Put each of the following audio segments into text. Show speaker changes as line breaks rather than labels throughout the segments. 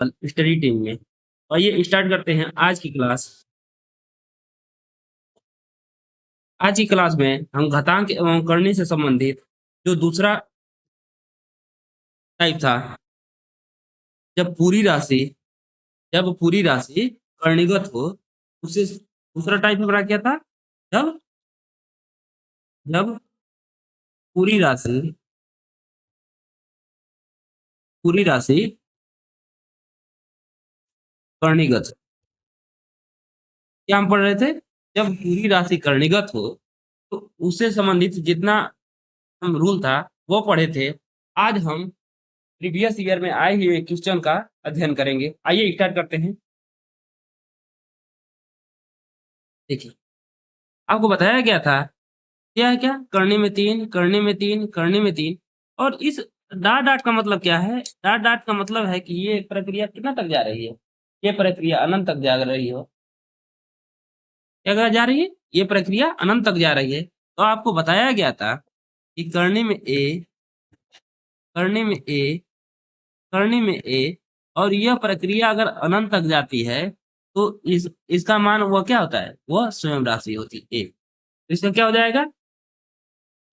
Study team में। और ये स्टार्ट करते हैं आज की क्लास। आज की क्लास में हम घातांक एवं करनी से संबंधित जो दूसरा टाइप था, जब पूरी राशि जब पूरी राशि कर्णीगत हो, उसे दूसरा टाइप हमारा क्या था? जब जब पूरी राशि पूरी राशि कर्णीगत। क्या हम पढ़ रहे थे? जब पूरी राशि कर्णीगत हो तो उससे संबंधित जितना हम रूल था वो पढ़े थे। आज हम प्रीवियस ईयर में आए हुए क्वेश्चन का अध्ययन करेंगे। आइए स्टार्ट करते हैं। देखिए, आपको बताया गया था क्या है, क्या करने में तीन, करने में तीन, करने में तीन। और इस डॉट डॉट का मतलब क्या है? डॉट डॉट का मतलब है कि ये प्रक्रिया कितना तक जा रही है? ये प्रक्रिया अनंत तक जा रही हो। क्या जा रही है? ये प्रक्रिया अनंत तक जा रही है। तो आपको बताया गया था कि करने में ए करने में ए और यह प्रक्रिया अगर अनंत तक जाती है तो इसका मान वो क्या होता है? वह स्वयं राशि होती है ए। तो इसका क्या हो जाएगा?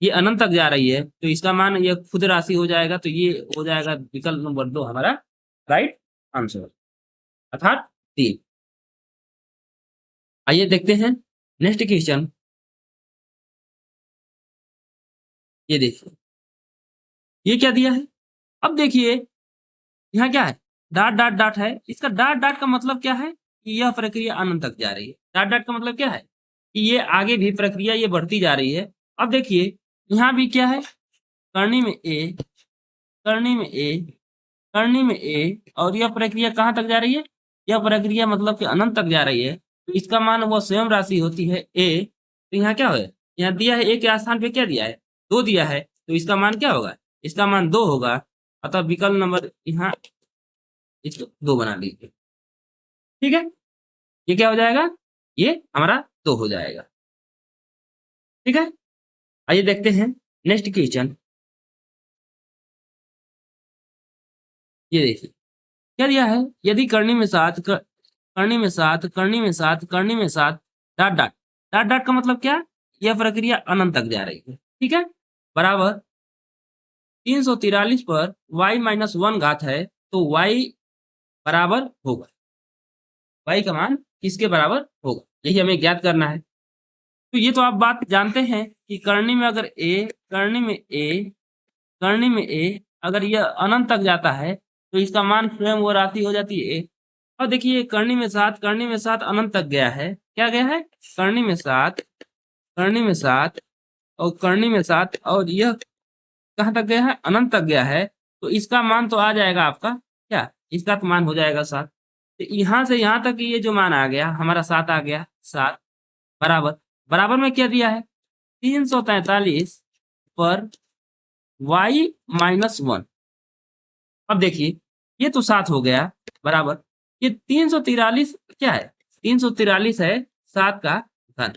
ये अनंत तक जा रही है तो इसका मान ये खुद राशि हो जाएगा। तो ये हो जाएगा विकल्प नंबर 2 हमारा राइट आंसर, अर्थात 3। आइए देखते हैं नेक्स्ट क्वेश्चन। ये देखिए, ये क्या दिया है? अब देखिए, यहाँ क्या है? डॉट डॉट डॉट है। इसका डॉट डॉट का मतलब क्या है? कि यह प्रक्रिया अनंत तक जा रही है। डॉट डॉट का मतलब क्या है? कि ये आगे भी प्रक्रिया ये बढ़ती जा रही है। अब देखिए, यहाँ भी क्या है? करनी में ए करनी में ए करनी में ए और यह प्रक्रिया कहाँ तक जा रही है? यह प्रक्रिया मतलब कि अनंत तक जा रही है। तो इसका मान वो स्वयं राशि होती है ए। तो यहाँ क्या है? यहाँ दिया है ए के स्थान पे क्या दिया है? 2 दिया है। तो इसका मान क्या होगा? इसका मान 2 होगा। अतः विकल्प नंबर यहाँ इसको 2 बना लीजिए। ठीक है, ये क्या हो जाएगा? ये हमारा 2 हो जाएगा। ठीक है, आइए देखते हैं नेक्स्ट क्वेश्चन। ये देखिए, क्या दिया है? यदि करनी में सात करनी में सात डॉट डॉट डॉट डॉट का मतलब क्या? यह प्रक्रिया अनंत तक जा रही है। ठीक है, बराबर 343 पर y-1 घात है तो y बराबर होगा। y का मान किसके बराबर होगा, यही हमें ज्ञात करना है। तो ये तो आप बात जानते हैं कि करनी में ए अगर यह अनंत तक जाता है तो इसका मान स्वयं वो राशि हो जाती है ए। और देखिए, करनी में सात अनंत तक गया है। क्या गया है? करनी में सात करनी में सात और करनी में सात, और यह कहाँ तक गया है? अनंत तक गया है। तो इसका मान तो आ जाएगा आपका क्या? इसका तो मान हो जाएगा 7। तो यहाँ से यहाँ तक ये जो मान आ गया हमारा 7 आ गया। 7 बराबर बराबर में क्या दिया है? 343 पर y-1। अब देखिए, ये तो 7 हो गया बराबर ये 343 क्या है? 343 है 7 का घन।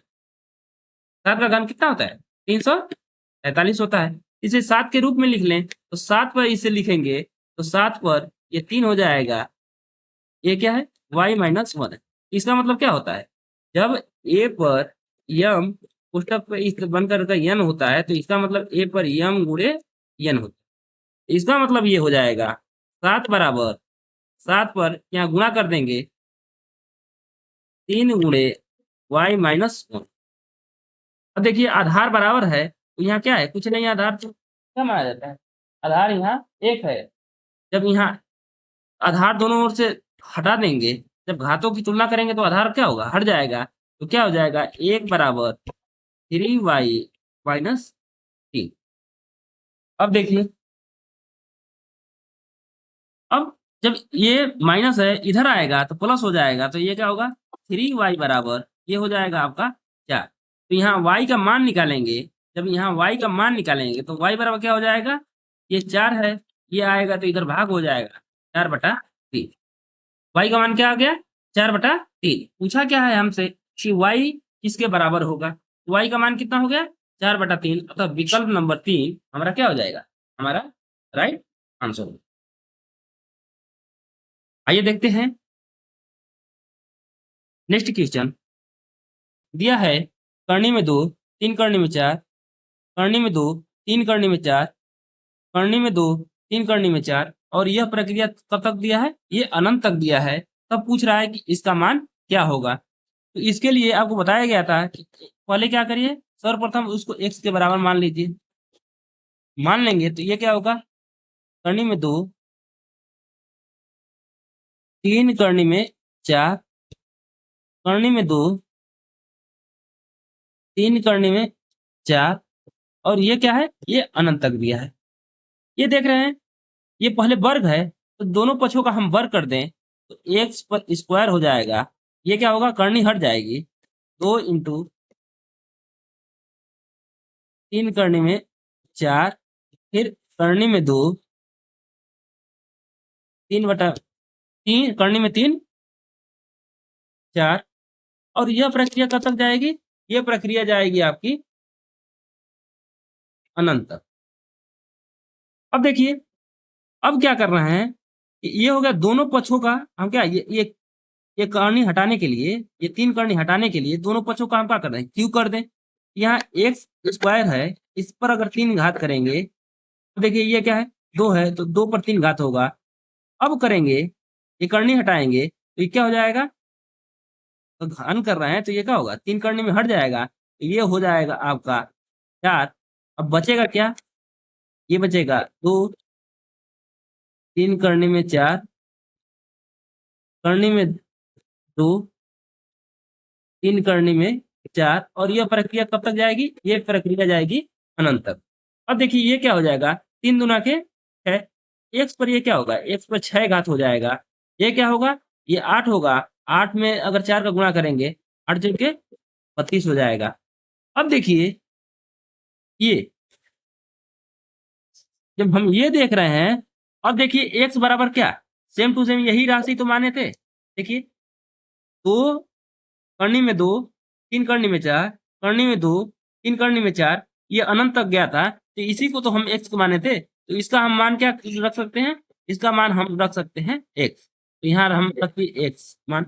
7 का घन कितना होता है? 343 होता है। इसे 7 के रूप में लिख लें तो 7 पर इसे लिखेंगे तो 7 पर ये 3 हो जाएगा। ये क्या है? y-1 है। इसका मतलब क्या होता है? जब a पर यम पुस्तक पे इस बनकर का n होता है तो इसका मतलब a पर यम गुणे n होता है। इसका मतलब ये हो जाएगा 7 बराबर 7 पर यहाँ गुणा कर देंगे 3 गुणे y-1। अब देखिए, आधार बराबर है तो यहाँ क्या है? कुछ नहीं, आधार तो क्या माना जाता है? आधार यहाँ 1 है। जब यहाँ आधार दोनों ओर से हटा देंगे, जब घातों की तुलना करेंगे तो आधार क्या होगा? हट जाएगा। तो क्या हो जाएगा? 1 बराबर 3y-3। अब देखिए, अब जब ये माइनस है इधर आएगा तो प्लस हो जाएगा। तो ये क्या होगा? 3y बराबर ये हो जाएगा आपका 4। तो यहाँ y का मान निकालेंगे। जब यहाँ y का मान निकालेंगे तो y बराबर क्या हो जाएगा? ये 4 है, ये आएगा तो इधर भाग हो जाएगा 4/3। y का मान क्या आ गया? 4/3। पूछा क्या है हमसे कि y किसके बराबर होगा? y का मान कितना हो गया? 4/3। अतः विकल्प नंबर 3 हमारा क्या हो जाएगा? हमारा राइट आंसर। आइए देखते हैं नेक्स्ट क्वेश्चन। दिया है करनी में 2, 3 करनी में 4, करनी में 2, 3 करनी में 4, करनी में 2, 3 करनी में 4, और यह प्रक्रिया कब तक दिया है? ये अनंत तक दिया है। तब पूछ रहा है कि इसका मान क्या होगा। तो इसके लिए आपको बताया गया था कि पहले क्या करिए, सर्वप्रथम उसको x के बराबर मान लीजिए। मान लेंगे तो ये क्या होगा, करनी में 2, 3 करनी में 4, करनी में 2, 3 करनी में 4, और ये क्या है, ये अनंत तक दिया है। ये देख रहे हैं, ये पहले वर्ग है, तो दोनों पक्षों का हम वर्ग कर दें तो एक्स पर स्क्वायर हो जाएगा। ये क्या होगा, करनी हट जाएगी, 2 इंटू 3 करनी में 4, फिर करनी में 2, 3 करनी में 3, 4, और यह प्रक्रिया कब तक जाएगी? ये प्रक्रिया जाएगी आपकी अनंत तक। अब देखिए, अब क्या कर रहे हैं, ये हो गया दोनों पक्षों का हम क्या, ये करनी हटाने के लिए, ये 3 करनी हटाने के लिए दोनों पक्षों का हम क्या कर दें, क्यू कर दें। यहाँ एक्स स्क्वायर है, इस पर अगर 3 घात करेंगे तो देखिए ये क्या है, 2 है, तो 2 पर 3 घात होगा। अब करेंगे, ये करनी हटाएंगे तो ये क्या हो जाएगा, तो घन कर रहे हैं तो ये क्या होगा, 3 करनी में हट जाएगा, तो ये हो जाएगा आपका 4। अब बचेगा क्या, ये बचेगा 2, 3 करनी में 4, करनी में 2, 3 करनी में 4, और यह प्रक्रिया कब तक जाएगी, ये प्रक्रिया जाएगी अनंत तक। अब देखिए ये क्या हो जाएगा, 3 दूना के 6, एक्स पर ये क्या होगा, एक्स पर 6 घात हो जाएगा। ये क्या होगा, ये 8 होगा, 8 में अगर 4 का गुणा करेंगे 8 जब के 32 हो जाएगा। अब देखिए ये, जब हम ये देख रहे हैं, अब देखिए एक्स बराबर क्या, सेम टू सेम यही राशि तो माने थे। देखिए 2 करनी में 2, 3 करनी में 4, करनी में 2, 3 करनी में 4, ये अनंत तक गया था, तो इसी को तो हम एक्स को माने थे, तो इसका हम मान क्या रख सकते हैं, इसका मान हम रख सकते हैं एक्स। तो यहाँ हम रखिए एक्स मान।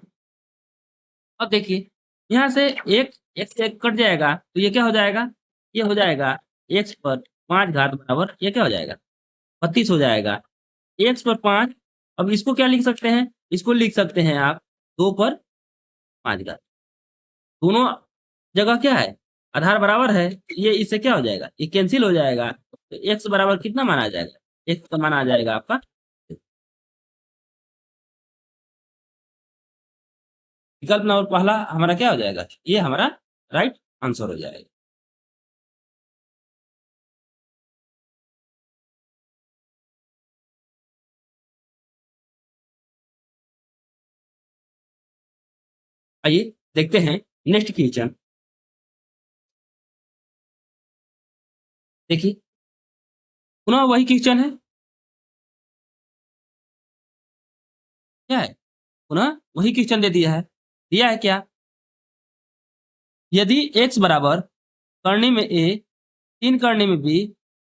अब देखिए यहाँ से एक एक्स से एक कट जाएगा, तो ये क्या हो जाएगा, ये हो जाएगा एक्स पर 5 घात बराबर ये क्या हो जाएगा, 32 हो जाएगा। एक्स पर 5, अब इसको क्या लिख सकते हैं, इसको लिख सकते हैं आप 2 पर 5 घात। दोनों जगह क्या है, आधार बराबर है, ये इससे क्या हो जाएगा, ये कैंसिल हो जाएगा, तो एक्स बराबर कितना मान आ जाएगा, एक्स का मान आ जाएगा आपका। विकल्प नंबर पहला हमारा क्या हो जाएगा, ये हमारा राइट आंसर हो जाएगा। आइए देखते हैं नेक्स्ट क्वेश्चन। देखिए पुनः वही क्वेश्चन है, क्या है, पुनः वही क्वेश्चन दे दिया है। दिया है क्या, यदि x बराबर करनी में a, 3 करनी में b,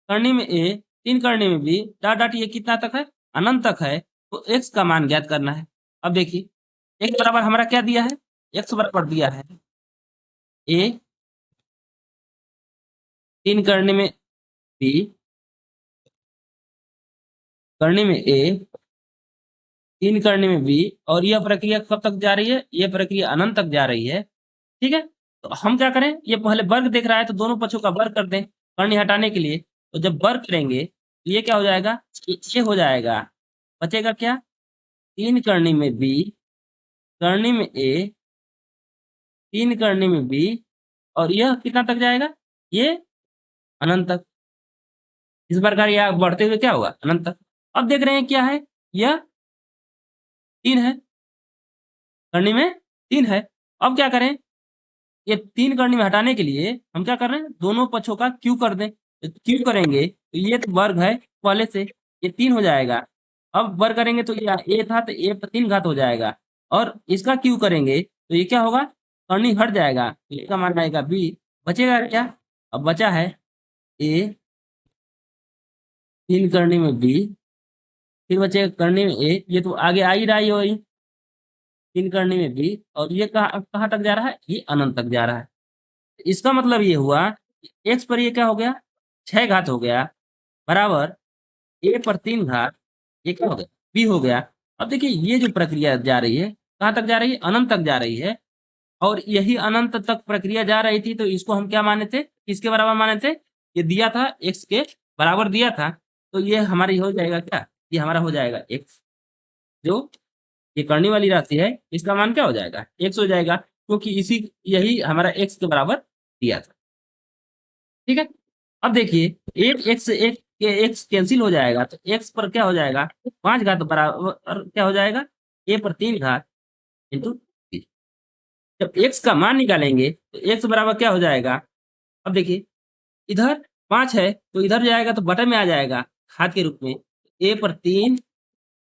करनी में a, 3 करनी में b, डॉट डॉट ये कितना तक है, अनंत तक है, तो x का मान ज्ञात करना है। अब देखिए x बराबर हमारा क्या दिया है, x बराबर दिया है a, 3 करने में b, करने में a, 3 करने में b, और यह प्रक्रिया कब तक जा रही है, यह प्रक्रिया अनंत तक जा रही है। ठीक है, तो हम क्या करें, ये पहले वर्ग देख रहा है तो दोनों पक्षों का वर्ग कर दें करनी हटाने के लिए। तो जब वर्ग करेंगे तो ये क्या हो जाएगा, ये हो जाएगा, बचेगा क्या, 3 करनी में b, करनी में a, 3 करनी में b, और यह कितना तक जाएगा, ये अनंत तक। इस प्रकार यह बढ़ते हुए क्या होगा, अनंत तक। अब देख रहे हैं क्या है, यह 3 है, करनी में 3 है। अब क्या करें, ये 3 करनी में हटाने के लिए हम क्या कर रहे हैं, दोनों पक्षों का क्यू कर दें। तो क्यू करेंगे तो ये तो वर्ग है पहले से, ये 3 हो जाएगा। अब वर्ग करेंगे तो ये ए था तो ए पर 3 घात हो जाएगा, और इसका क्यू करेंगे तो ये क्या होगा, करनी हट जाएगा, तो इसका मान आएगा बी। बचेगा क्या, अब बचा है ए, 3 करनी में बी, फिर बचेगा करनी में ए, ये तो आगे आ ही रहा है वही, 3 करनी में बी, और ये कहाँ कहाँ तक जा रहा है, ये अनंत तक जा रहा है। इसका मतलब ये हुआ एक्स पर ये क्या हो गया, 6 घात हो गया, बराबर ए पर 3 घात, ये क्या हो गया, बी हो गया। अब देखिए ये जो प्रक्रिया जा रही है कहाँ तक जा रही है, अनंत तक जा रही है, और यही अनंत तक प्रक्रिया जा रही थी, तो इसको हम क्या माने थे, किसके बराबर माने थे, ये दिया था एक्स के बराबर दिया था, तो ये हमारी हो जाएगा क्या, ये हमारा हो जाएगा एक्स, जो ये करने वाली राशि है इसका मान क्या हो जाएगा, एक्स हो जाएगा, क्योंकि इसी यही हमारा एक्स के बराबर दिया था। ठीक है, अब देखिए एक एक्स एक के एक्स कैंसिल हो जाएगा, तो एक्स पर क्या हो जाएगा, 5 घात बराबर क्या हो जाएगा, ए पर 3 घात इंटू, जब एक्स का मान निकालेंगे तो एक्स बराबर क्या हो जाएगा, अब देखिए इधर 5 है तो इधर जाएगा तो बटे में आ जाएगा घात के रूप में, ए पर 3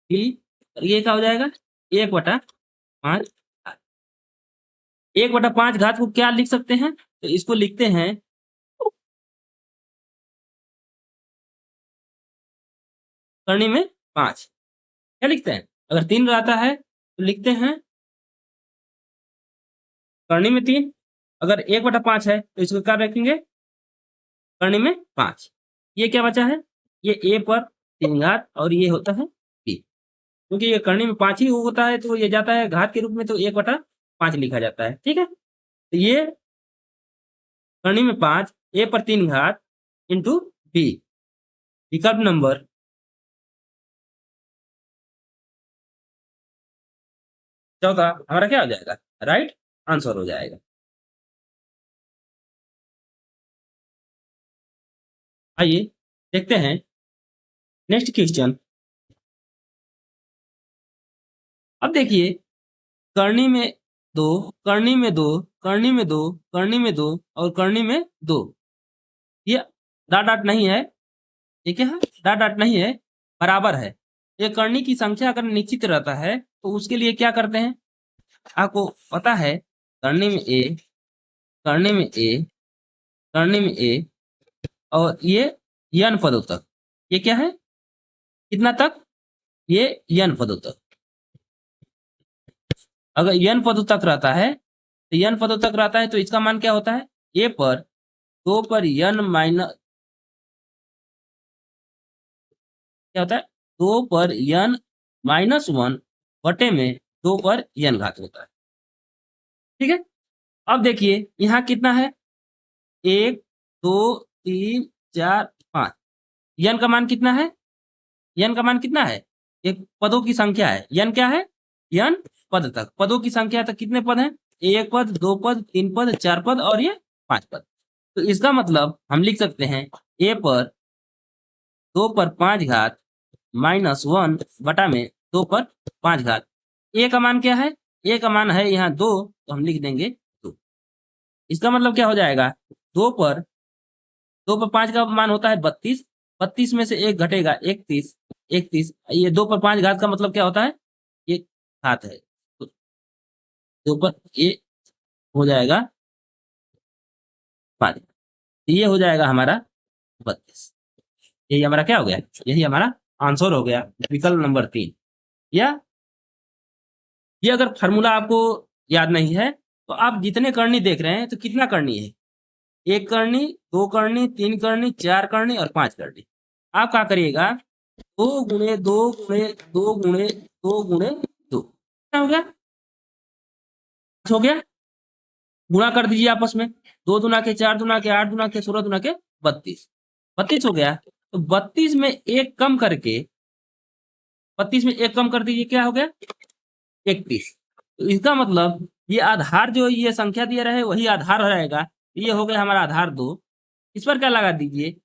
बी, और ये क्या हो जाएगा, 1/5, 1/5 घात को क्या लिख सकते हैं, तो इसको लिखते हैं करनी में 5, क्या लिखते हैं, अगर 3 रहता है तो लिखते हैं करनी में 3, अगर 1/5 है तो इसको क्या रखेंगे, करनी में 5। ये क्या बचा है, ये ए पर 3 घात और ये होता है बी, क्योंकि ये करनी में 5 ही होता है तो ये जाता है घात के रूप में, तो 1/5 लिखा जाता है। ठीक है, तो ये करनी में 5, ए पर 3 घात इंटू बी, विकल्प नंबर चौथा हमारा क्या हो जाएगा, राइट आंसर हो जाएगा। आइए देखते हैं नेक्स्ट क्वेश्चन। अब देखिए करनी में 2, करनी में 2, करनी में 2, करनी में 2 और करनी में 2, ये डॉट डॉट नहीं है, ये क्या है, डॉट डॉट नहीं है, बराबर है। ये करनी की संख्या अगर निश्चित रहता है तो उसके लिए क्या करते हैं, आपको पता है, करनी में ए, करनी में ए, करनी में ए, और ये यन पदों तक, ये क्या है, कितना तक, ये यन पदों तक, अगर यन पदों तक रहता है, तो यन पदों तक रहता है तो इसका मान क्या होता है, ए पर 2 पर यन माइनस, क्या होता है, 2 पर यन -1 बटे में 2 पर यन घात होता है। ठीक है, अब देखिए यहाँ कितना है, 1 2 3 4 5, यन का मान कितना है, यन का मान कितना है, एक पदों की संख्या है, यन क्या है, यन पद तक, पदों की संख्या तक कितने पद हैं, 1 पद, 2 पद, 3 पद, 4 पद और ये 5 पद, तो इसका मतलब हम लिख सकते हैं ए पर 2 पर 5 घात -1 बटा में 2 पर 5 घात, ए का मान क्या है, ए का मान है यहाँ 2, तो हम लिख देंगे 2, इसका मतलब क्या हो जाएगा, 2 पर 5 का मान होता है 32, 32 में से 1 घटेगा 31, 31, ये 2 पर 5 घात का मतलब क्या होता है, ये घात है, तो 2 पर ये हो जाएगा 5, ये हो जाएगा हमारा 32, यही हमारा क्या हो गया, यही हमारा आंसर हो गया, विकल्प नंबर 3। या ये अगर फार्मूला आपको याद नहीं है तो आप जितने करनी देख रहे हैं तो कितना करनी है, 1 करनी, 2 करनी, 3 करनी, 4 करनी और 5 करनी, आप क्या करिएगा, 2 गुणे 2 गुणे 2 गुणे 2, क्या हो गया, हो गया, गुणा कर दीजिए आपस में, 2 दूना के 4 दूना के 8 दूना के 16 दूना के 32, 32 हो गया, तो 32 में एक कम करके, 32 में एक कम कर दीजिए, क्या हो गया, 31, तो इसका मतलब ये आधार जो ये संख्या दिया रहे वही आधार रहेगा, ये हो गया हमारा आधार 2, इस पर क्या लगा दीजिए,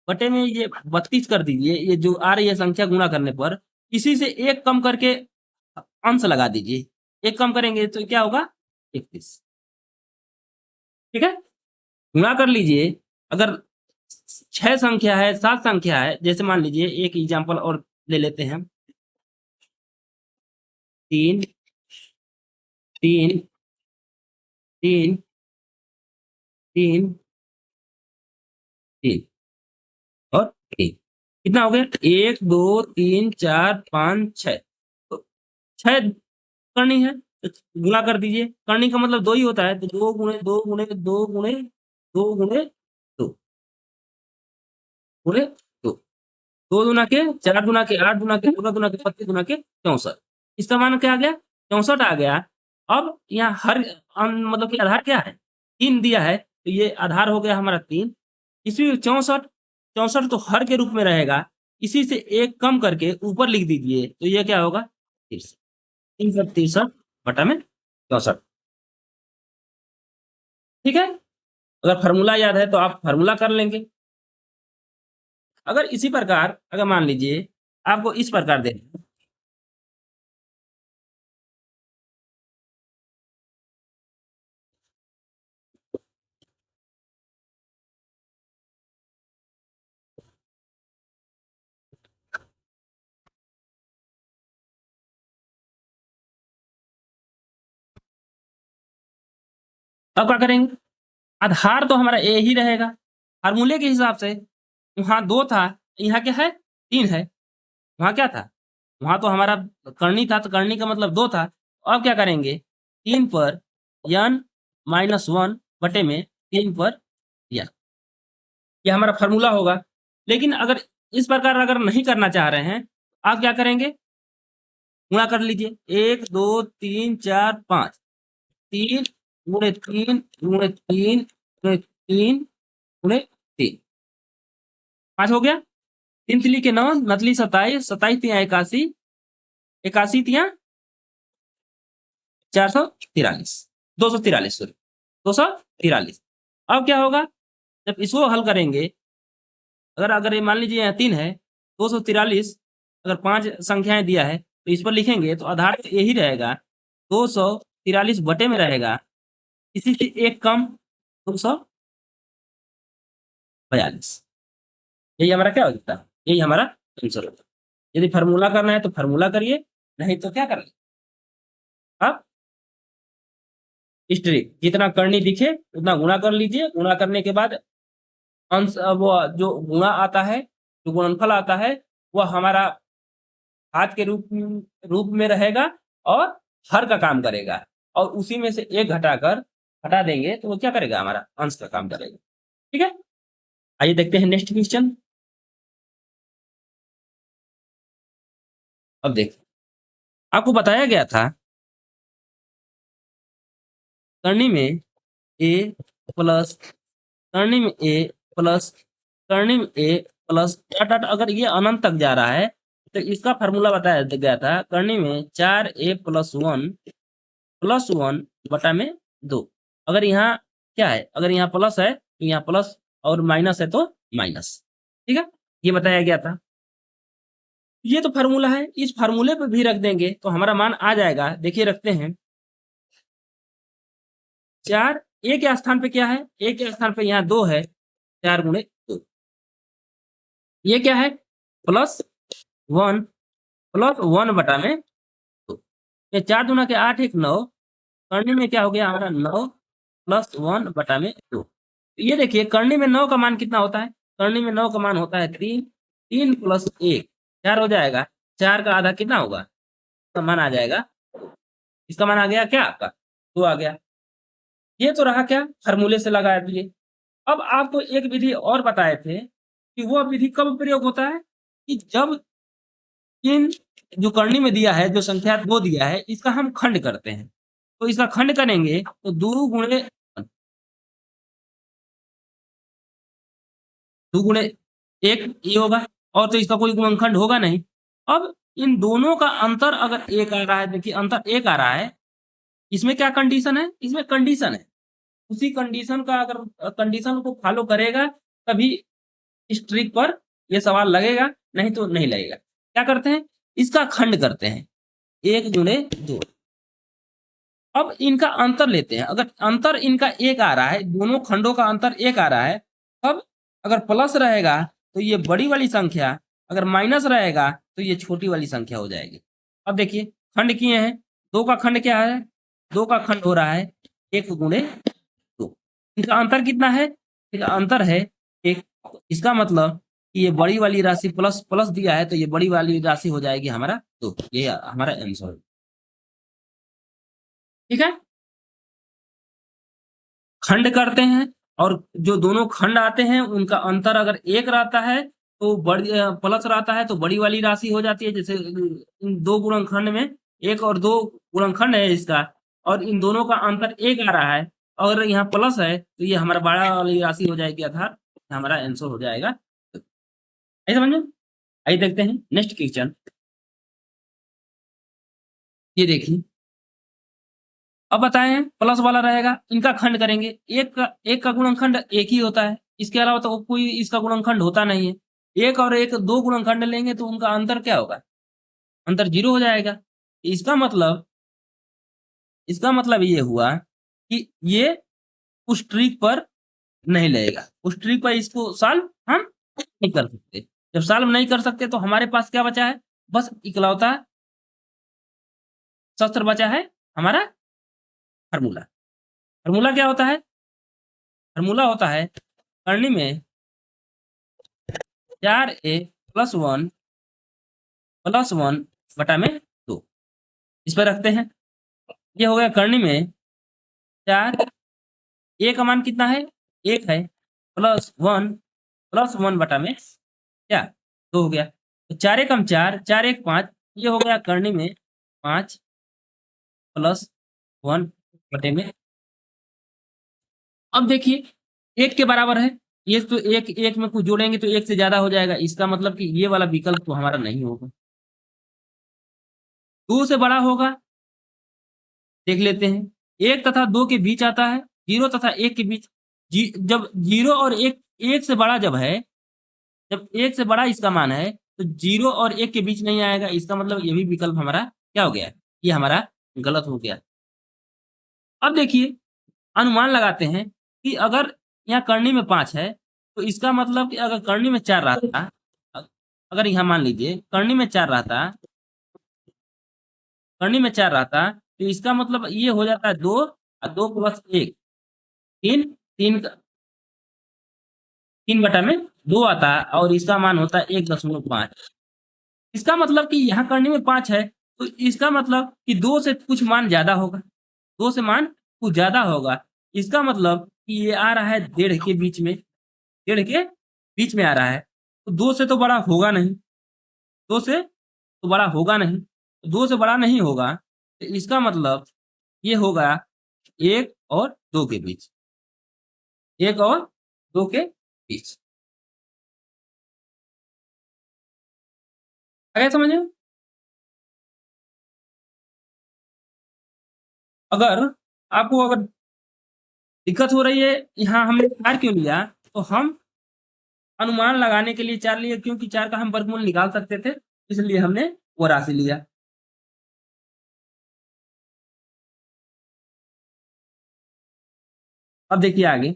बटे में ये 32 कर दीजिए, ये जो आ रही है संख्या गुणा करने पर, इसी से एक कम करके अंश लगा दीजिए, एक कम करेंगे तो क्या होगा, 31। ठीक है, गुणा कर लीजिए, अगर 6 संख्या है, 7 संख्या है, जैसे मान लीजिए एक एग्जाम्पल और ले लेते हैं, 3 3 3 3 3 और 3, कितना हो गया 1 2 3 4 5 6, तो 6 करनी है तो गुणा कर दीजिए। करनी का मतलब 2 ही होता है, तो 2 गुणे 2 गुणे 2 गुणे 2 गुणे 2 गुणे 2, 2 दूना के 4 दूना के 8 दूना के 16 दूना के 32 दूना के 64। इसका मान क्या आ गया 64 आ गया। अब यहाँ हर मतलब कि आधार क्या है 3 दिया है, तो ये आधार हो गया हमारा 3। इसी 64 64 तो हर के रूप में रहेगा, इसी से एक कम करके ऊपर लिख दीजिए, तो ये क्या होगा 63, 363 बटा में 64। ठीक है, अगर फार्मूला याद है तो आप फार्मूला कर लेंगे। अगर इसी प्रकार अगर मान लीजिए आपको इस प्रकार दे दें, तब क्या करेंगे, आधार तो हमारा ए ही रहेगा। फार्मूले के हिसाब से वहाँ 2 था, यहाँ क्या है 3 है। वहाँ क्या था, वहाँ तो हमारा करनी था, तो करनी का मतलब 2 था। अब क्या करेंगे 3 पर n माइनस 1 बटे में 3 पर n, ये हमारा फार्मूला होगा। लेकिन अगर इस प्रकार अगर नहीं करना चाह रहे हैं, आप क्या करेंगे गुणा कर लीजिए 1 2 3 4 5, 3 गुणे 3 गुणे 3 गुणे 3 गुणे 3, 5 हो गया। 3 3 के 9 नतली 27, 27 तिया 81, 81 तिया 443, 243 सॉरी 243। अब क्या होगा जब इसको हल करेंगे, अगर अगर ये मान लीजिए यहाँ 3 है 243, अगर 5 संख्याएं दिया है तो इस पर लिखेंगे तो आधार तो यही रहेगा 243 बटे में रहेगा, इसी से एक कम 242। यही हमारा क्या हो जाता है, यही हमारा आंसर होता है। यदि फार्मूला करना है तो फार्मूला करिए, नहीं तो क्या करेंगे आप हिस्ट्री जितना करनी दिखे उतना गुणा कर लीजिए। गुणा करने के बाद अंश वो जो गुणा आता है, जो गुणनफल आता है, वह हमारा हाथ के रूप में रहेगा और हर का काम करेगा, और उसी में से एक घटाकर हटा देंगे तो वो क्या करेगा हमारा अंश का काम करेगा। ठीक है, आइए देखते हैं नेक्स्ट क्वेश्चन। अब देखिए आपको बताया गया था करनी में ए प्लस, करनी में ए प्लस, करनी में ए प्लस डॉट डॉट, अगर ये अनंत तक जा रहा है तो इसका फार्मूला बताया गया था करनी में 4a प्लस वन बटा में 2। अगर यहाँ क्या है, अगर यहाँ प्लस है तो यहाँ प्लस, और माइनस है तो माइनस। ठीक है, ये बताया गया था। ये तो फार्मूला है, इस फार्मूले पर भी रख देंगे तो हमारा मान आ जाएगा। देखिए रखते हैं 4, ए के स्थान पे क्या है, ए के स्थान पे यहाँ 2 है, 4 गुणे 2। ये क्या है प्लस 1, प्लस 1 बटा में 2। ये 4 दूना के 8 1 9, करनी में क्या हो गया हमारा 9 प्लस 1 बटा में 2। ये देखिए करनी में 9 का मान कितना होता है, करनी में 9 का मान होता है 3, 3 प्लस 1 4 हो जाएगा, 4 का आधा कितना होगा, इसका मान आ जाएगा, इसका मान आ गया क्या आपका 2 आ गया। ये तो रहा क्या फार्मूले से लगा दिए। अब आपको एक विधि और बताए थे कि वह विधि कब प्रयोग होता है, कि जब इन जो करनी में दिया है, जो संख्या 2 दिया है, इसका हम खंड करते हैं। तो इसका खंड करेंगे तो 2 गुणे 2 गुणे 1 ये होगा, और तो इसका कोई गुणनखंड होगा नहीं। अब इन दोनों का अंतर अगर 1 आ रहा है, देखिए अंतर 1 आ रहा है, इसमें क्या कंडीशन है, इसमें कंडीशन है, उसी कंडीशन का अगर कंडीशन को फॉलो करेगा तभी इस ट्रिक पर ये सवाल लगेगा, नहीं तो नहीं लगेगा। क्या करते हैं, इसका खंड करते हैं 1 गुणे 2। अब इनका अंतर लेते हैं, अगर अंतर इनका 1 आ रहा है, दोनों खंडों का अंतर 1 आ रहा है, तब अगर प्लस रहेगा तो ये बड़ी वाली संख्या, अगर माइनस रहेगा तो ये छोटी वाली संख्या हो जाएगी। अब देखिए खंड किए हैं, 2 का खंड क्या है, 2 का खंड हो रहा है 1 गुणे 2। इनका अंतर कितना है, इनका अंतर है 1, इसका मतलब कि ये बड़ी वाली राशि प्लस प्लस दिया है, तो ये बड़ी वाली राशि हो जाएगी हमारा 2। ये हमारा आंसर है। ठीक है, खंड करते हैं और जो दोनों खंड आते हैं उनका अंतर अगर एक रहता है तो बड़ी प्लस रहता है तो बड़ी वाली राशि हो जाती है। जैसे इन दो गुणनखंड में एक और दो गुणनखंड है इसका, और इन दोनों का अंतर एक आ रहा है, और यहाँ प्लस है तो ये हमारा बड़ा वाली राशि हो जाएगी, अर्थात हमारा आंसर हो जाएगा। ऐसे समझो। आइए देखते हैं नेक्स्ट क्वेश्चन। ये देखिए, अब बताएं प्लस वाला रहेगा, इनका खंड करेंगे। एक का गुणनखंड एक ही होता है, इसके अलावा तो कोई इसका गुणनखंड होता नहीं है। एक और एक दो गुणनखंड लेंगे तो उनका अंतर क्या होगा? अंतर 0 हो जाएगा। इसका मतलब ये हुआ कि ये उस ट्रिक पर नहीं लगेगा, उस ट्रिक पर इसको सॉल्व हम नहीं कर सकते। जब सॉल्व नहीं कर सकते तो हमारे पास क्या बचा है? बस इकलौता शस्त्र बचा है हमारा फार्मूला। फार्मूला क्या होता है? फार्मूला होता है करनी में 4a प्लस वन बटा में 2। इस पर रखते हैं। ये हो गया करनी में 4, ए का मान कितना है? 1 है, प्लस वन बटा में क्या? 2 हो गया। तो 4 एकम 4, 4 एक 5, ये हो गया करनी में 5 प्लस 1 बटे में। अब देखिए, 1 के बराबर है, ये तो एक एक में कुछ जोड़ेंगे तो 1 से ज्यादा हो जाएगा। इसका मतलब कि ये वाला विकल्प तो हमारा नहीं होगा। 2 से बड़ा होगा, देख लेते हैं। 1 तथा 2 के बीच आता है, 0 तथा 1 के बीच। जब 0 और 1 1 से बड़ा जब है, जब 1 से बड़ा इसका मान है तो 0 और 1 के बीच नहीं आएगा। इसका मतलब ये भी विकल्प हमारा क्या हो गया? ये हमारा गलत हो गया। अब देखिए, अनुमान लगाते हैं कि अगर यहाँ करनी में 5 है तो इसका मतलब कि अगर करनी में 4 रहता, अगर यहाँ मान लीजिए करनी में 4 रहता, करनी में 4 रहता तो इसका मतलब ये हो जाता है 2 और 2 प्लस 1 3, 3 3 बटा में 2 आता है, और इसका मान होता है 1.5। इसका मतलब कि यहाँ करनी में 5 है तो इसका मतलब कि 2 से कुछ मान ज्यादा होगा, 2 से मान कुछ ज्यादा होगा। इसका मतलब कि ये आ रहा है 1.5 के बीच में, 1.5 के बीच में आ रहा है। तो 2 से तो बड़ा होगा नहीं, 2 से तो बड़ा होगा नहीं, तो 2 से बड़ा नहीं होगा। तो इसका मतलब ये होगा 1 और 2 के बीच, 1 और 2 के बीच। आगे समझे? अगर आपको अगर दिक्कत हो रही है, यहाँ हमने 4 क्यों लिया? तो हम अनुमान लगाने के लिए 4 लिए, क्योंकि 4 का हम वर्गमूल निकाल सकते थे, इसलिए हमने वो राशि लिया। अब देखिए आगे,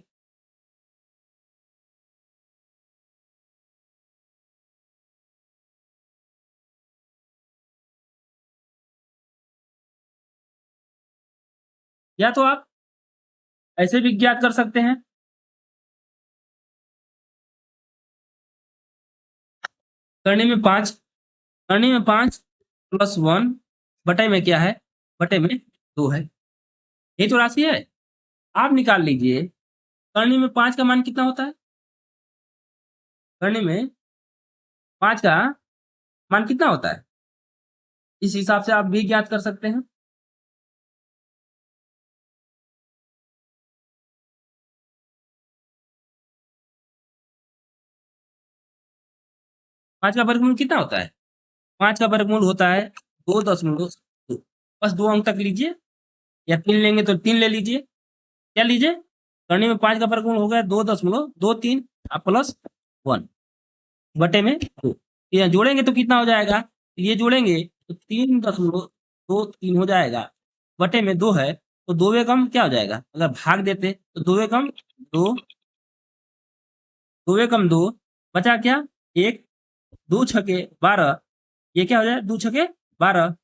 या तो आप ऐसे भी ज्ञात कर सकते हैं। करने में 5, करने में 5 प्लस 1 बटे में क्या है? बटे में 2 है। ये तो राशि है, आप निकाल लीजिए। करने में 5 का मान कितना होता है? करने में 5 का मान कितना होता है? इस हिसाब से आप भी ज्ञात कर सकते हैं। 5 का वर्गमूल कितना होता है? 5 का वर्गमूल होता है 2.2। बस 2 अंक तक लीजिए, या 3 लेंगे तो 3 ले लीजिए। क्या लीजिए? करने में 5 का वर्गमूल हो गया 2.23 प्लस 1 बटे में 2। ये जोड़ेंगे तो कितना हो जाएगा? ये जोड़ेंगे तो 3.23 हो जाएगा, बटे में 2 है तो 2 एकम क्या हो जाएगा? अगर भाग देते तो 2 एकम 2, 2 एकम 2 बचा क्या? 1, 2 छके 12, ये क्या हो जाए? 2 छके 12।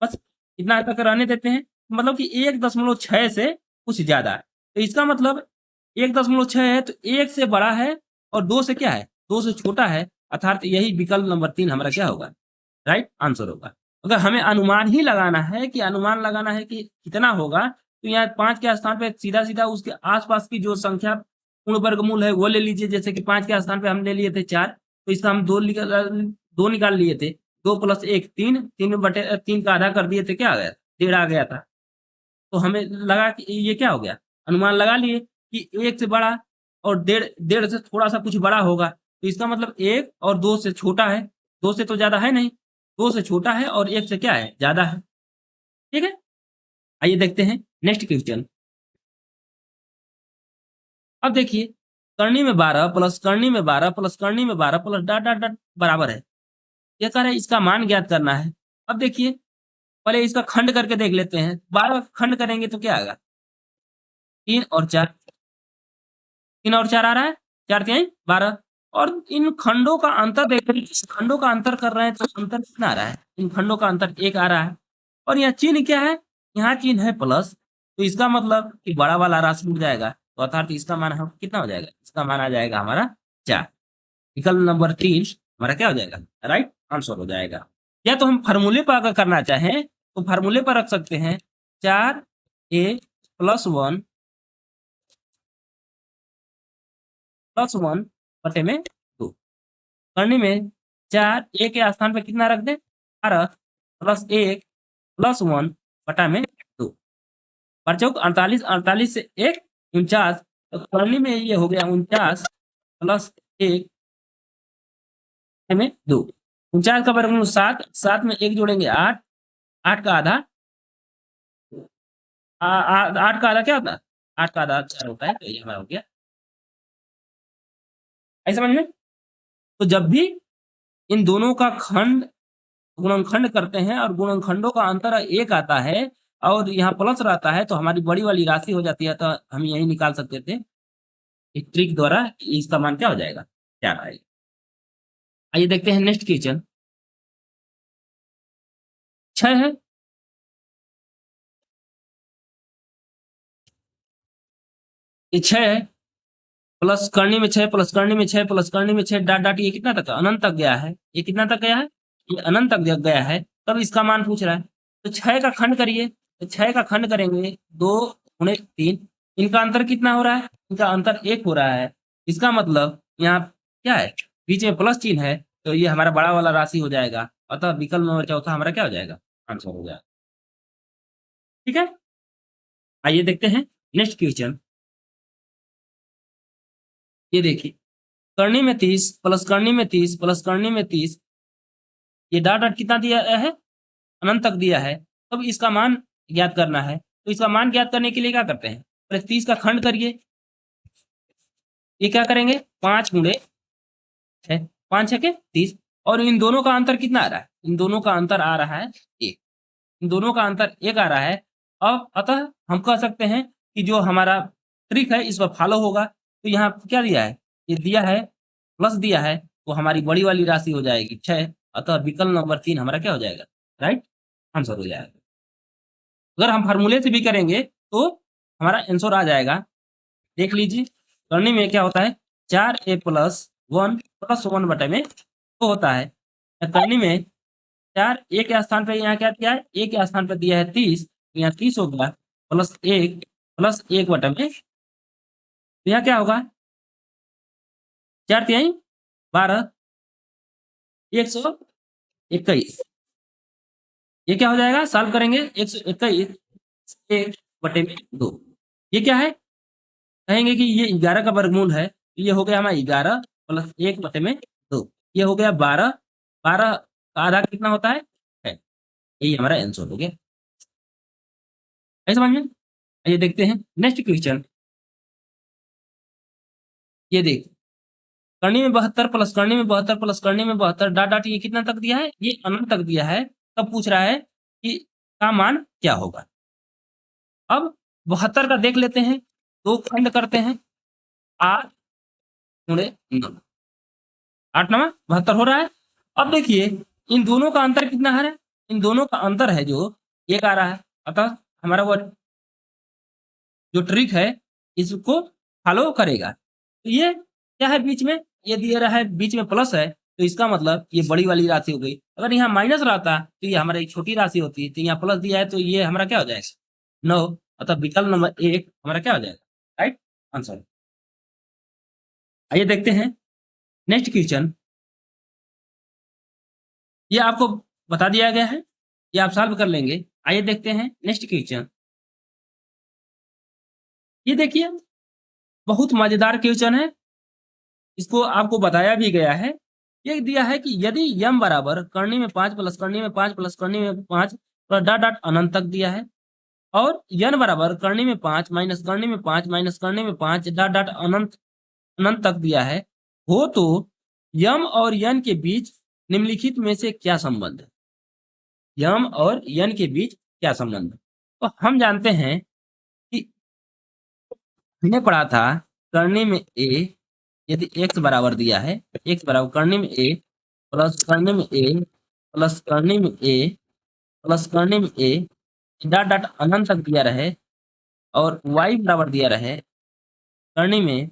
बस इतना तक रहने देते हैं, मतलब कि 1.6 से कुछ ज्यादा है। तो इसका मतलब 1.6 है तो 1 से बड़ा है और 2 से क्या है? 2 से छोटा है, अर्थात यही विकल्प नंबर 3 हमारा क्या होगा, राइट आंसर होगा। अगर हमें अनुमान ही लगाना है कि कितना होगा, तो यहाँ 5 के स्थान पे सीधा-सीधा उसके आस-पास की जो संख्या पूर्ण वर्गमूल है वो ले लीजिए। जैसे कि 5 के स्थान पे हम ले लिए थे 4, तो इसका हम 2 निकाल लिए थे। 2 + 1 3, 3 का आधा कर दिए थे, क्या आ गया? 1.5 आ गया था। तो हमें लगा कि ये क्या हो गया, अनुमान लगा लिए कि 1 से बड़ा और डेढ़ से थोड़ा-सा कुछ बड़ा होगा। तो इसका मतलब 1 और 2 से छोटा है, 2 से तो ज़्यादा है नहीं, 2 से छोटा है और 1 से क्या है, ज़्यादा है। ठीक है? आइए देखते हैं नेक्स्ट क्वेश्चन। अब देखिए, करनी में 12 प्लस करनी में 12 प्लस करनी में 12 प्लस डॉट डॉट डॉट बराबर है। ये कह रहा है इसका मान ज्ञात करना है। अब देखिए, पहले इसका खंड करके देख लेते हैं। 12 खंड करेंगे तो क्या आएगा? 3 और 4, 3 और 4 आ रहा है, 4 तिहाई 12। और इन खंडों का अंतर देख रहे हैं, इस खंडों का अंतर कर रहे हैं तो अंतर कितना आ रहा है? इन खंडों का अंतर 1 आ रहा है। और यहाँ चिन्ह क्या है? यहाँ चिन्ह है प्लस, तो इसका मतलब कि बड़ा वाला राशि मिल जाएगा, तो अर्थात इसका मान हम कितना हो जाएगा? इसका मान आ जाएगा हमारा 4। विकल्प नंबर 3 हमारा क्या हो जाएगा? राइट आंसर हो जाएगा। या तो हम फार्मूले पर अगर करना चाहें तो फार्मूले पर रख सकते हैं, 4a + 1 + 1 बटे में 2। करनी में 4 a के स्थान पे कितना रख दें? 12 + 1 + 1 बटा में 2। 4 चौक 48, 48 से 1 49। तो करनी में ये हो गया 49 + 1 में 2। 49 का वर्गमूल 7, 7 में 1 जोड़ेंगे 8, 8 का आधा 8 का आधा क्या होता है? 8 का आधा 4 होता है, तो ये हमारा हो गया। आई समझ में? तो जब भी इन दोनों का गुणनखंड करते हैं और गुणनखंडों का अंतर 1 आता है और यहाँ प्लस रहता है, तो हमारी बड़ी वाली राशि हो जाती है, तो हम यही निकाल सकते थे इस ट्रिक द्वारा कि इसका मान क्या हो जाएगा? 4 आएगा। आइए देखते हैं नेक्स्ट क्वेश्चन। 6 है, ये 6 है, प्लस करनी में 6 प्लस करनी में 6 प्लस करनी में 6 डॉट डॉट, ये कितना तक है? अनंत तक गया है। ये कितना तक गया है? ये अनंत तक गया है। तब इसका मान पूछ रहा है, तो 6 का खंड करिए। तो 6 का खंड करेंगे 2 × 3, इनका अंतर कितना हो रहा है? इनका अंतर 1 हो रहा है। इसका मतलब यहाँ क्या है? बीच में प्लस चिन्ह है, तो ये हमारा बड़ा वाला राशि हो जाएगा। अतः विकल्प नंबर चौथा हमारा क्या हो जाएगा? आंसर हो जाएगा। ठीक है, आइए देखते हैं नेक्स्ट क्वेश्चन। ये देखिए, करनी में 30 प्लस करनी में 30 प्लस करनी में 30, ये डॉट डॉट कितना दिया है? अनंत तक दिया है। तब इसका मान ज्ञात करना है। तो इसका मान ज्ञात करने के लिए क्या करते हैं? पहले 30 का खंड करिए। ये क्या करेंगे? 5 × 6, 5 6 के 30। और इन दोनों का अंतर कितना आ रहा है? इन दोनों का अंतर आ रहा है 1। इन दोनों का अंतर 1 आ रहा है। अब अतः हम कह सकते हैं कि जो हमारा ट्रिक है इस पर फॉलो होगा। तो यहाँ क्या दिया है? ये दिया है, प्लस दिया है, तो हमारी बड़ी वाली राशि हो जाएगी 6। अतः विकल्प नंबर 3 हमारा क्या हो जाएगा? राइट आंसर हो जाएगा। अगर हम फार्मूले से भी करेंगे तो हमारा आंसर आ जाएगा। देख लीजिए, करनी में क्या होता है? 4a + 1 + 1 बटे में 2 होता है। करनी में 4 a के स्थान पे यहाँ क्या दिया है? a के स्थान पे दिया है 30, तो यहाँ 30 हो गया, प्लस 1 बटे में, तो यहाँ क्या होगा? 4 तिहाई 12, 121। ये क्या हो जाएगा? सॉल्व करेंगे, 121 1 बटे में 2। ये क्या है? कहेंगे कि ये 11 का वर्गमूल है, तो ये हो गया हमारा 11 प्लस 1 बटे में 2। ये हो गया 12, 12 का आधा कितना होता है? 6। यही हमारा आंसर हो गया। है समझ में? आइए देखते हैं नेक्स्ट क्वेश्चन। ये देखिए, करनी में 72 प्लस करनी में 72 प्लस करनी में 72 डॉट डॉट, ये कितना तक दिया है? ये अनंत तक दिया है। तब पूछ रहा है कि का मान क्या होगा? अब 72 का देख लेते हैं, 2 खंड करते हैं, 8 × 9, 8 9 72 हो रहा है। अब देखिए, इन दोनों का अंतर कितना है? इन दोनों का अंतर है जो 1 आ रहा है। अतः हमारा वो जो ट्रिक है इसको फॉलो करेगा। तो ये क्या है बीच में, ये दिया रहा है बीच में प्लस है, तो इसका मतलब ये बड़ी वाली राशि हो गई। अगर यहाँ माइनस रहता तो ये हमारा एक छोटी राशि होती, तो यहाँ प्लस दिया है तो ये हमारा क्या हो जाएगा 9, अतः विकल्प नंबर 1 हमारा क्या हो जाएगा, राइट आंसर। आइए देखते हैं नेक्स्ट क्वेश्चन। ये आपको बता दिया गया है, ये आप सॉल्व कर लेंगे। आइए देखते हैं नेक्स्ट क्वेश्चन। ये देखिए बहुत मजेदार क्वेश्चन है, इसको आपको बताया भी गया है। ये दिया है कि यदि यम बराबर करनी में 5 प्लस करनी में 5 प्लस करनी में 5 और डॉट डॉट अनंत तक दिया है, और यन बराबर करनी में 5 माइनस करनी में 5 माइनस करनी में 5 डॉट डॉट अनंत अनंत तक दिया है, हो तो यम और यन के बीच निम्नलिखित में से क्या संबंध है। यम और यन के बीच क्या संबंध है? तो हम जानते हैं कि हमने पढ़ा था करनी में ए, यदि x बराबर दिया है, x बराबर करनी में a प्लस करनी में a प्लस करनी में a प्लस करनी में a डॉट डॉट अनंत तक दिया रहे, और y बराबर दिया रहे करनी में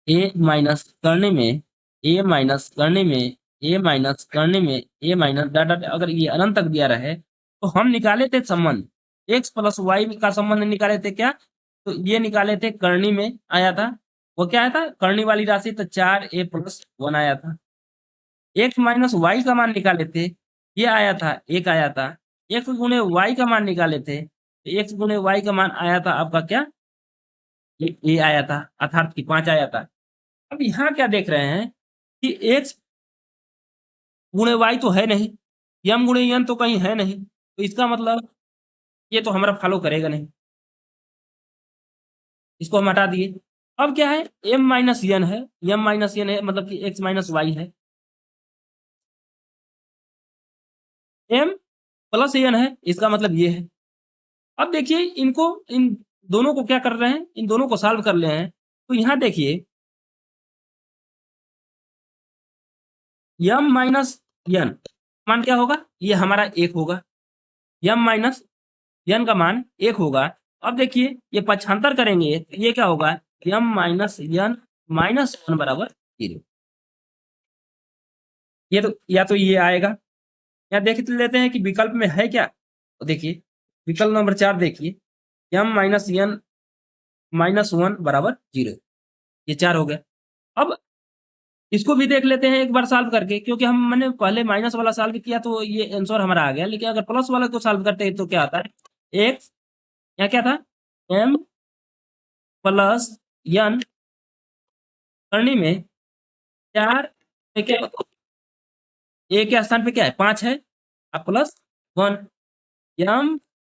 a माइनस करनी में a माइनस करनी में a माइनस करनी में a माइनस डॉट डॉट, अगर ये अनंत तक दिया रहे तो हम निकाले थे संबंध x प्लस वाई का संबंध निकाले थे क्या, तो ये निकाले थे करनी में आया था, वो क्या आया था करनी वाली राशि, तो 4a प्लस 1 आया था। x माइनस वाई का मान निकाले थे, ये आया था 1 आया था। x गुणे वाई का मान निकाले थे, तो x गुणे वाई का मान आया था आपका क्या, ये आया था, अर्थात कि 5 आया था। अब यहाँ क्या देख रहे हैं कि x गुणे वाई तो है नहीं, यम गुणे यन तो कहीं है नहीं, तो इसका मतलब ये तो हमारा फॉलो करेगा नहीं, इसको हम हटा दिए। अब क्या है m माइनस यन है, m माइनस यन है मतलब कि x माइनस वाई है, m प्लस यन है इसका मतलब ये है। अब देखिए इनको, इन दोनों को क्या कर रहे हैं, इन दोनों को सॉल्व कर ले हैं, तो यहाँ देखिए m माइनस यन मान क्या होगा, ये हमारा 1 होगा, m माइनस यन का मान 1 होगा। अब देखिए ये पक्षांतर करेंगे तो ये क्या होगा, m माइनस यन माइनस 1 बराबर 0। ये तो या तो ये आएगा, या देख लेते हैं कि विकल्प में है क्या, तो देखिए विकल्प नंबर 4 देखिए m माइनस यन माइनस 1 बराबर 0, ये 4 हो गया। अब इसको भी देख लेते हैं एक बार सॉल्व करके, क्योंकि हम मैंने पहले माइनस वाला सॉल्व किया तो ये आंसर हमारा आ गया, लेकिन अगर प्लस वाला को सॉल्व करते हैं तो क्या आता है, x या क्या था m प्लस n करनी में 4 क्या, a के स्थान पे क्या है 5 है, अब प्लस 1 m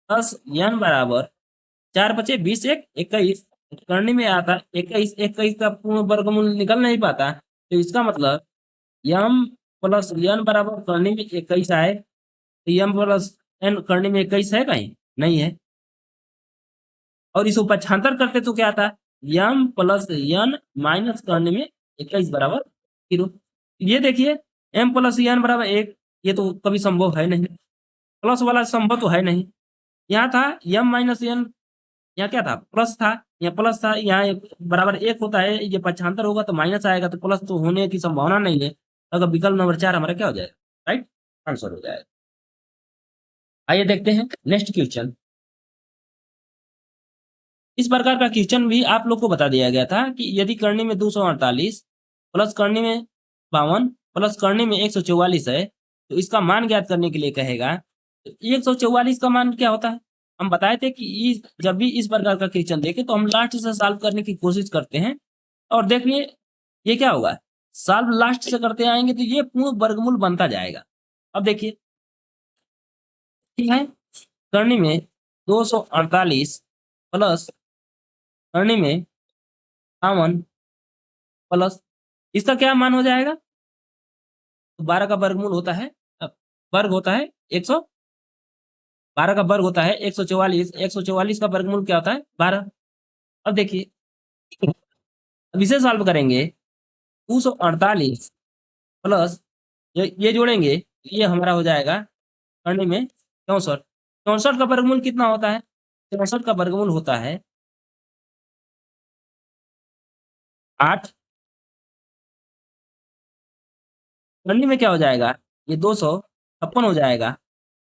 प्लस n बराबर 4 बचे 20 1 21, करनी में आता 21 21 का पूर्ण वर्गमूल निकल नहीं पाता, तो इसका मतलब m प्लस n बराबर करनी में 21 आए, तो m प्लस n करनी में 21 है कहीं नहीं है, और इसको पक्षांतर करते तो क्या आता m प्लस n माइनस करने में 21 बराबर 0। ये देखिए m प्लस n बराबर 1, ये तो कभी संभव है नहीं, प्लस वाला संभव तो है नहीं। यहाँ था m माइनस n, यहाँ क्या था प्लस था, यहाँ प्लस था, यहाँ बराबर 1 होता है, ये पक्षांतर होगा तो माइनस आएगा, तो प्लस तो होने की संभावना नहीं है, अगर विकल्प नंबर 4 हमारा क्या हो जाएगा, राइट आंसर हो जाएगा। आइए देखते हैं नेक्स्ट क्वेश्चन। इस प्रकार का क्वेश्चन भी आप लोग को बता दिया गया था कि यदि करनी में 248 प्लस करनी में 52 प्लस करनी में 144 है, तो इसका मान ज्ञात करने के लिए कहेगा, तो 144 का मान क्या होता है, हम बताए थे कि जब भी इस प्रकार का क्वेश्चन देखें तो हम लास्ट से सॉल्व करने की कोशिश करते हैं, और देखिए ये क्या होगा, सॉल्व लास्ट से करते आएंगे तो ये पूर्ण वर्गमूल बनता जाएगा। अब देखिए ठीक है, करनी में 248 प्लस करनी में 52 प्लस इसका क्या मान हो जाएगा, तो 12 का वर्गमूल होता है, वर्ग होता है 100, 12 का वर्ग होता है 144, 144 का वर्गमूल क्या होता है 12। अब देखिए अब इसे सॉल्व करेंगे 248 प्लस ये जोड़ेंगे, ये हमारा हो जाएगा करने में 64, 64 का वर्गमूल कितना होता है, 64 का वर्गमूल होता है 8 करनी में क्या हो जाएगा, ये 256 हो जाएगा।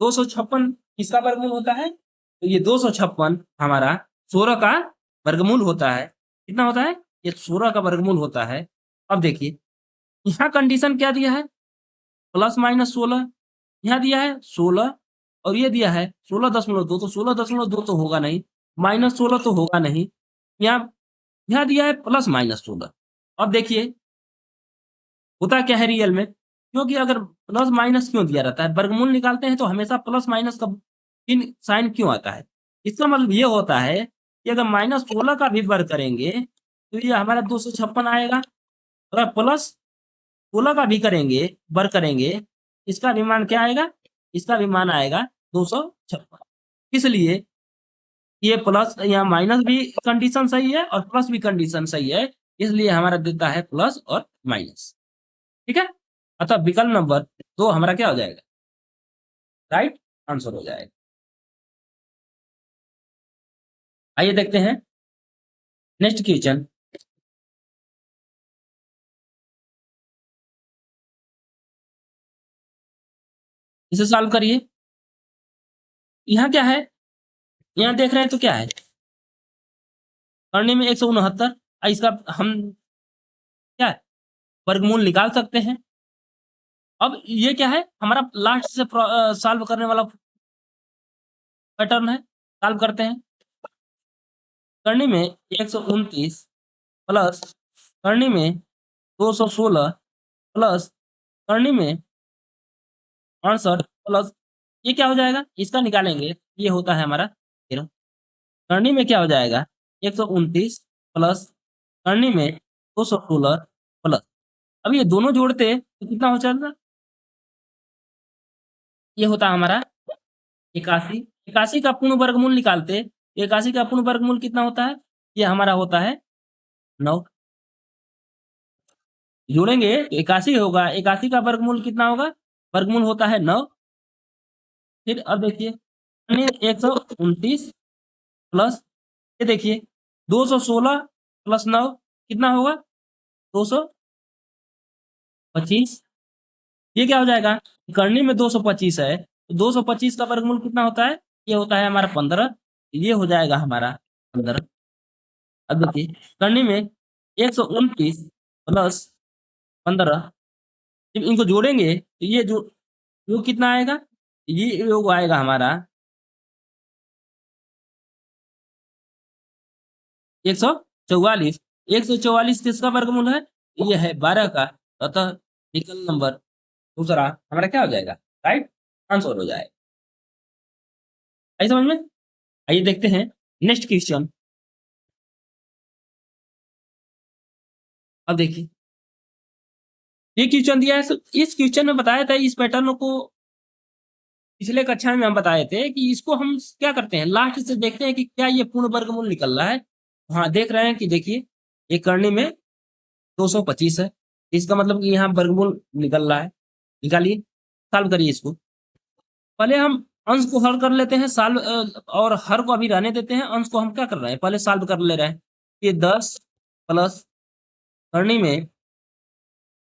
256 किसका वर्गमूल होता है, तो ये 256 हमारा 16 का वर्गमूल होता है। कितना होता है, ये 16 का वर्गमूल होता है। अब देखिए यहाँ कंडीशन क्या दिया है, प्लस माइनस 16, यहाँ दिया है 16 और ये दिया है 16.2, तो 16.2 तो होगा नहीं, माइनस 16 तो होगा नहीं, यहाँ यहाँ दिया है प्लस माइनस 16। अब देखिए होता क्या है रियल में, क्योंकि अगर प्लस माइनस क्यों दिया रहता है, वर्गमूल निकालते हैं तो हमेशा प्लस माइनस का इन साइन क्यों आता है, इसका मतलब ये होता है कि अगर -16 का भी वर्ग करेंगे तो ये हमारा 256 आएगा, अगर प्लस 16 का भी करेंगे वर्ग करेंगे, इसका भी मान क्या आएगा, इसका भी मान आएगा 256। इसलिए ये प्लस यहाँ माइनस भी कंडीशन सही है और प्लस भी कंडीशन सही है, इसलिए हमारा देता है प्लस और माइनस। ठीक है, अतः विकल्प नंबर 2 हमारा क्या हो जाएगा, राइट आंसर हो जाएगा। आइए देखते हैं नेक्स्ट क्वेश्चन। इसे सॉल्व करिए। यहाँ क्या है, यहाँ देख रहे हैं तो क्या है, करने में 169, इसका हम क्या है वर्गमूल निकाल सकते हैं। अब ये क्या है, हमारा लास्ट से सॉल्व करने वाला पैटर्न है, सॉल्व करते हैं। करनी में 129 प्लस करनी में 216 प्लस करनी में 68 प्लस ये क्या हो जाएगा, इसका निकालेंगे, ये होता है हमारा 13। करनी में क्या हो जाएगा 129 प्लस करनी में 216 प्लस, अब ये दोनों जोड़ते तो कितना हो जाएगा, ये होता है हमारा 81। 81 का पूर्ण वर्गमूल निकालते, 81 का पूर्ण वर्गमूल कितना होता है, ये हमारा होता है 9। जोड़ेंगे 81 होगा, 81 का वर्गमूल कितना होगा, वर्गमूल होता है 9। फिर अब देखिए 129 प्लस ये देखिए 216 प्लस 9 कितना होगा 225। ये क्या हो जाएगा, करनी में 225 है तो 225 का वर्गमूल कितना होता है, ये होता है हमारा 15, ये हो जाएगा हमारा 15। अब देखिए करनी में 129 प्लस 15, जब इनको जोड़ेंगे तो ये जो योग कितना आएगा, ये योग आएगा हमारा 144। 144 किसका वर्गमूल है, ये है 12 का, अतः विकल्प नंबर दूसरा हमारा क्या हो जाएगा, राइट आंसर हो जाएगा। आई समझ में। आइए देखते हैं नेक्स्ट क्वेश्चन। अब देखिए ये क्वेश्चन दिया है, इस क्वेश्चन में बताया था, इस पैटर्न को पिछले कक्षा में हम बताए थे कि इसको हम क्या करते हैं, लास्ट से देखते हैं कि क्या ये पूर्ण वर्गमूल निकल रहा है। हाँ देख रहे हैं कि देखिए ये करने में 225 है, इसका मतलब कि यहाँ वर्गमूल निकल रहा है, निकालिए सॉल्व करिए इसको। पहले हम अंश को हल कर लेते हैं, सॉल्व और हर को अभी रहने देते हैं, अंश को हम क्या कर रहे हैं पहले सॉल्व कर ले रहे हैं। ये 10 प्लस करनी में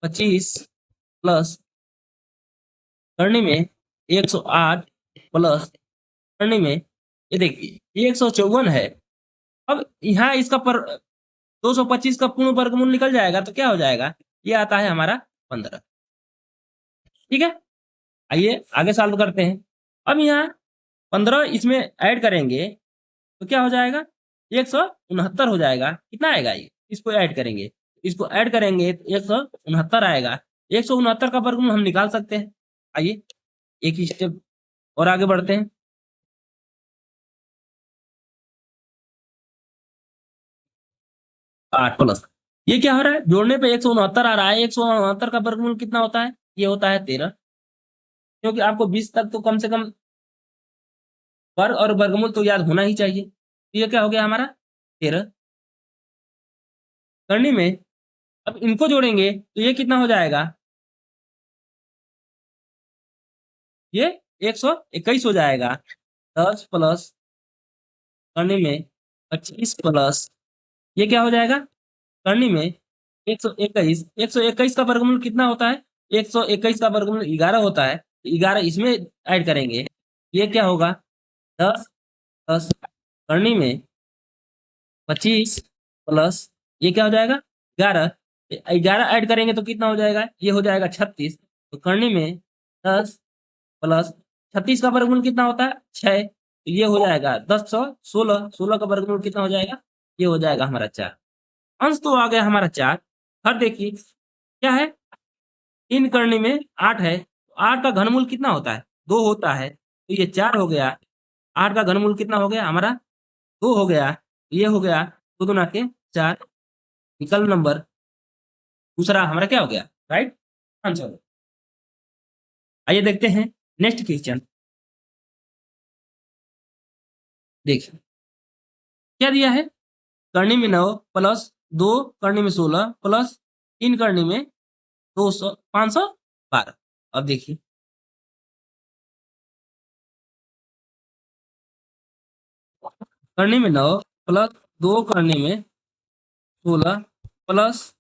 25 प्लस करनी में 108 प्लस करनी में ये देखिए 154 है। अब यहाँ इसका पर 225 का पूर्ण वर्गमूल निकल जाएगा तो क्या हो जाएगा, ये आता है हमारा 15। ठीक है, आइए आगे सॉल्व करते हैं। अब यहाँ 15 इसमें ऐड करेंगे तो क्या हो जाएगा, 169 हो जाएगा। कितना आएगा ये, इसको ऐड करेंगे, इसको ऐड करेंगे तो 169 आएगा। 169 का वर्गमूल हम निकाल सकते हैं। आइए एक ही स्टेप और आगे बढ़ते हैं। 8 प्लस ये क्या हो रहा है, जोड़ने पे 169 आ रहा है, 169 का वर्गमूल कितना होता है, ये होता है 13, क्योंकि आपको 20 तक तो कम से कम वर्ग और वर्गमूल तो याद होना ही चाहिए। तो ये क्या हो गया हमारा 13। करनी में अब इनको जोड़ेंगे तो ये कितना हो जाएगा, ये 121 हो जाएगा। 10 प्लस करनी में 25 प्लस ये क्या हो जाएगा, करनी में 121 का वर्गमूल कितना होता है? 121 का वर्गमूल 11 होता है। 11 इसमें ऐड करेंगे, ये क्या होगा? 10, 10 करनी में 25 प्लस ये क्या हो जाएगा? 11। 11 ऐड करेंगे तो कितना हो जाएगा? ये हो जाएगा 36। तो करनी में 10 प्लस 36 का वर्गमूल कितना होता है? 6। तो ये हो जाएगा 10 सौ 16। 16 का वर्गमूल कितना हो जाएगा? ये हो जाएगा हमारा 4। अंश तो आ गया हमारा 4। हर देखिए क्या है? 3 करने में 8 है। 8 का घनमूल कितना होता है? 2 होता है। तो ये 4 हो गया। 8 का घनमूल कितना हो गया हमारा? 2 हो गया। ये हो गया 2 दूना के 4। विकल्प नंबर दूसरा हमारा क्या हो गया? Right answer. आइए देखते हैं नेक्स्ट क्वेश्चन। देखिए क्या दिया है? करनी में 9 प्लस 2 करनी में 16 प्लस 3 करनी में 200 512। अब देखिए करनी में 9 प्लस 2 करनी में 16 प्लस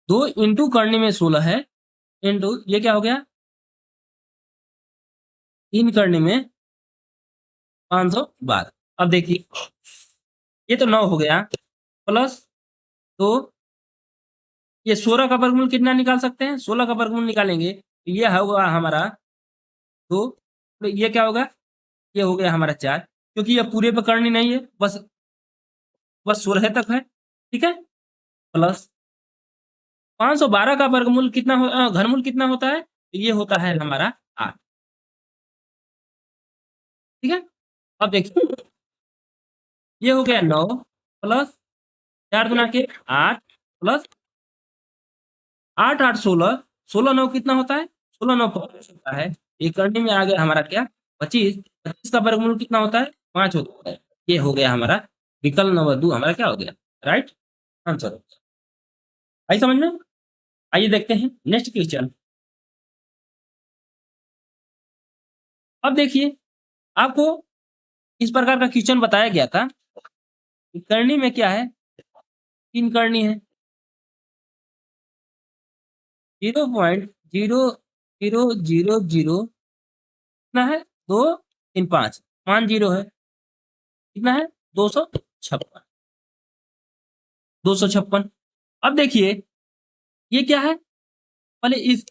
2 इंटू करनी में 16 है, इंटू ये क्या हो गया? 3 करनी में 512। अब देखिए ये तो 9 हो गया प्लस 2, ये 16 का वर्गमूल कितना निकाल सकते हैं? 16 का वर्गमूल निकालेंगे तो ये होगा हमारा 2। तो ये क्या होगा? ये हो गया हमारा 4, क्योंकि ये पूरे पे करनी नहीं है, बस बस 16 तक है। ठीक है। प्लस 512 का वर्गमूल कितना घनमूल कितना होता है? तो ये होता है हमारा 8। ठीक है। अब देखिए ये हो गया 9 प्लस 4 गुना के 8 प्लस 8 8 16। 16 9 कितना होता है? 16 9 25 होता है। ये करने में आ गया हमारा क्या? 25। 25 का वर्गमूल कितना होता है? 5 होता है। ये हो गया हमारा विकल्प नंबर 2 हमारा क्या हो गया? Right answer. आई समझ में? आइए देखते हैं नेक्स्ट क्वेश्चन। अब देखिए आपको इस प्रकार का क्वेश्चन बताया गया था कि करनी में क्या है? 3 करनी है। 0.0000 कितना है? 2 3 5 5 जीरो है। कितना है? 256। 256। अब देखिए ये क्या है? पहले इस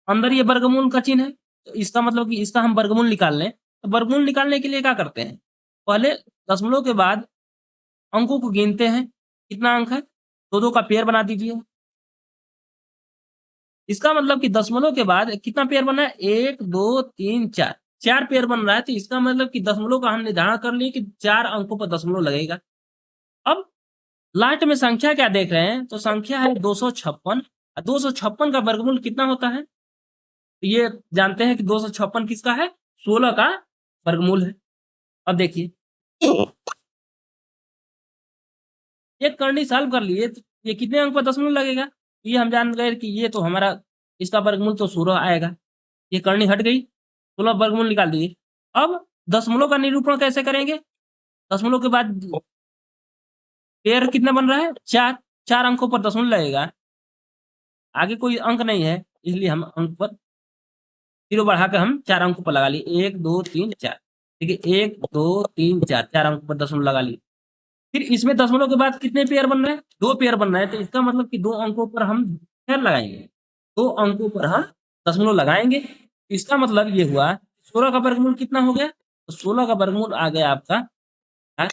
अंदर ये वर्गमूल का चिन्ह है, तो इसका मतलब कि इसका हम वर्गमूल निकाल लें। तो वर्गमूल निकालने के लिए क्या करते हैं? पहले दशमलव के बाद अंकों को गिनते हैं। कितना अंक है? दो दो का पेयर बना दीजिए। इसका मतलब कि दशमलव के बाद कितना पेयर बना है? 1 2 3 4। 4 पेयर बन रहा है, तो इसका मतलब कि दशमलव का हम निर्धारण कर लिए कि 4 अंकों पर दशमलव लगेगा। अब लास्ट में संख्या क्या देख रहे हैं? तो संख्या है 256। 256 का वर्गमूल कितना होता है? तो ये जानते हैं कि 256 किसका है? 16 का वर्गमूल है। अब देखिए एक करनी सॉल्व कर लिए, तो ये कितने अंक पर दशमलव लगेगा? ये हम जान गए कि ये तो हमारा इसका वर्गमूल तो 16 आएगा। ये करनी हट गई, 16 वर्गमूल निकाल दिए। अब दशमलव का निरूपण कैसे करेंगे? दशमलव के बाद पेयर कितना बन रहा है? 4। 4 अंकों पर दशमलव लगेगा। आगे कोई अंक नहीं है, इसलिए हम अंक पर जीरो बढ़ा के हम 4 अंकों पर लगा लिए। 1 2 3 4। ठीक है, 1 2 3 4 4 अंकों पर दशमलव लगा लिए। फिर इसमें दशमलव के बाद कितने पेयर बन रहे हैं? 2 पेयर बन रहे हैं, तो इसका मतलब कि 2 अंकों पर हम पेयर लगाएंगे। 2 अंकों पर हम दशमलव लगाएंगे। इसका मतलब ये हुआ 16 का वर्गमूल कितना हो गया? तो 16 का वर्गमूल आ गया आपका हाँ,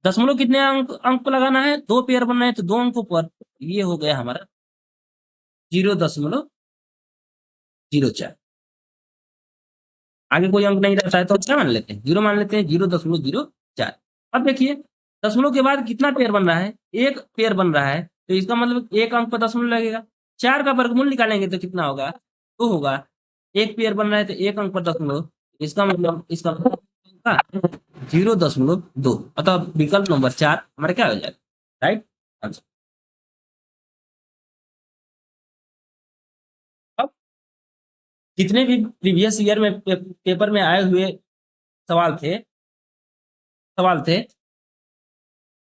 दशमलव कितने अंक अंक पर लगाना है? 2 पेयर बन रहे हैं, तो 2 अंकों पर। ये हो गया हमारा 0.04। आगे कोई अंक नहीं रहता है तो क्या मान लेते हैं? 0 मान लेते हैं। 0.04। अब देखिए दशमलव के बाद कितना पेयर बन रहा है? 1 पेयर बन रहा है, तो इसका मतलब 1 अंक पर दशमलव लगेगा। 4 का वर्गमूल निकालेंगे तो कितना होगा? 2 होगा। 1 पेयर बन रहा है तो 1 अंक पर दशमलव, इसका मतलब इसका 0.2। अतः विकल्प नंबर 4 हमारा क्या हो जाएगा? Right answer. अब जितने भी प्रीवियस ईयर में पेपर में आए हुए सवाल थे,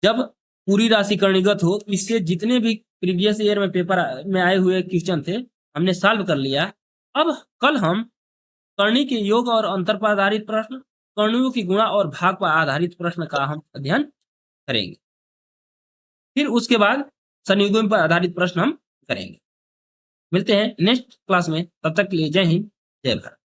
जब पूरी राशि करणीगत हो, इससे जितने भी प्रीवियस ईयर में पेपर में आए हुए क्वेश्चन थे, हमने सॉल्व कर लिया। अब कल हम करणी के योग और अंतर पर आधारित प्रश्न, करणियों की गुणा और भाग पर आधारित प्रश्न का हम अध्ययन करेंगे। फिर उसके बाद संयुग्म पर आधारित प्रश्न हम करेंगे। मिलते हैं नेक्स्ट क्लास में, तब तक के लिए जय हिंद, जय भारत।